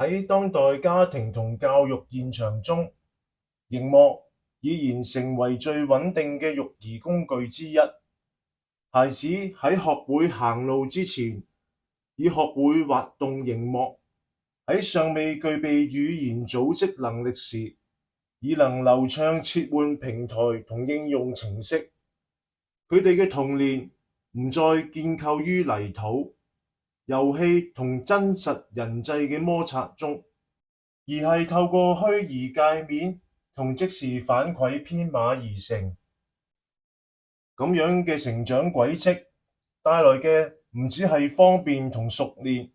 喺當代家庭同教育現場中，螢幕已然成為最穩定嘅育兒工具之一。孩子喺學會行路之前，已學會滑動螢幕；喺尚未具備語言組織能力時，已能流暢切換平台同應用程式。佢哋嘅童年唔再建構於泥土、遊戲同真實人際嘅摩擦中，而係透過虛擬界面同即時反饋編碼而成。咁樣嘅成長軌跡帶來嘅唔只係方便同熟練，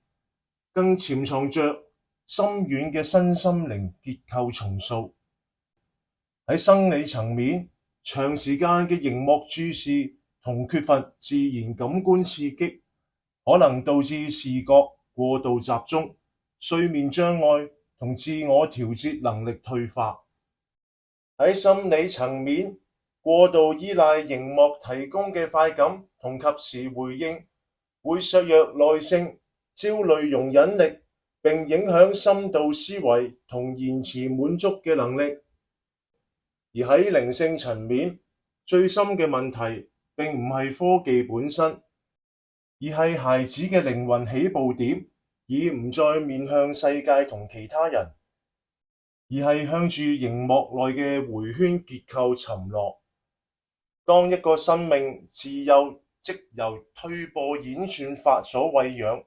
更潛藏着深遠嘅身心靈結構重塑。喺生理層面，長時間嘅螢幕注視同缺乏自然感官刺激，可能導致視覺過度集中、睡眠障礙同自我調節能力退化。喺心理層面，過度依賴螢幕提供嘅快感同及時回應，會削弱耐性、焦慮容忍力，並影響深度思維同延遲滿足嘅能力。而喺靈性層面，最深嘅問題並唔係科技本身，而係孩子嘅靈魂起步點已唔再面向世界同其他人，而係向住螢幕內嘅迴圈結構沉落。當一個生命自幼即由推播演算法所餵養，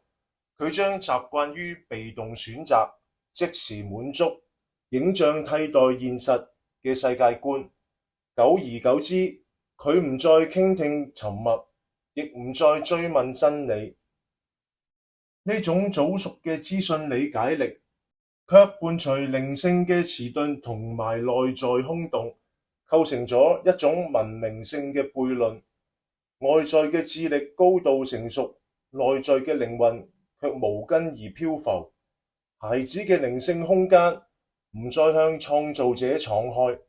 佢將習慣於被動選擇、即時滿足、影像替代現實嘅世界觀。久而久之，佢唔再傾聽沉默，亦唔再追問真理。呢種早熟嘅資訊理解力，卻伴隨靈性嘅遲鈍同埋內在空洞，構成咗一種文明性嘅悖論。外在嘅智力高度成熟，內在嘅靈魂卻無根而漂浮。孩子嘅靈性空間唔再向創造者敞開，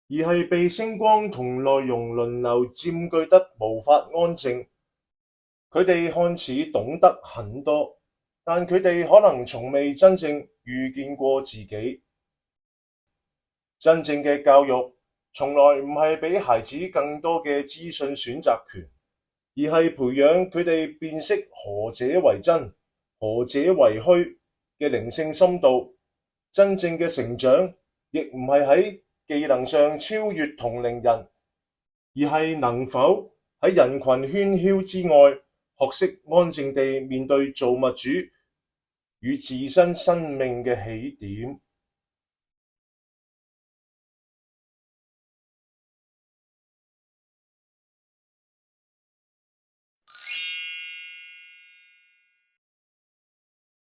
而係被聲光同內容輪流佔據得無法安靜。佢哋看似懂得很多，但佢哋可能從未真正遇見過自己。真正嘅教育從來唔係俾孩子更多嘅資訊選擇權，而係培養佢哋辨識何者為真、何者為虛嘅靈性深度。真正嘅成長亦唔係喺技能上超越同齡人，而係能否喺人群喧囂之外，學識安靜地面對造物主與自身生命嘅起點。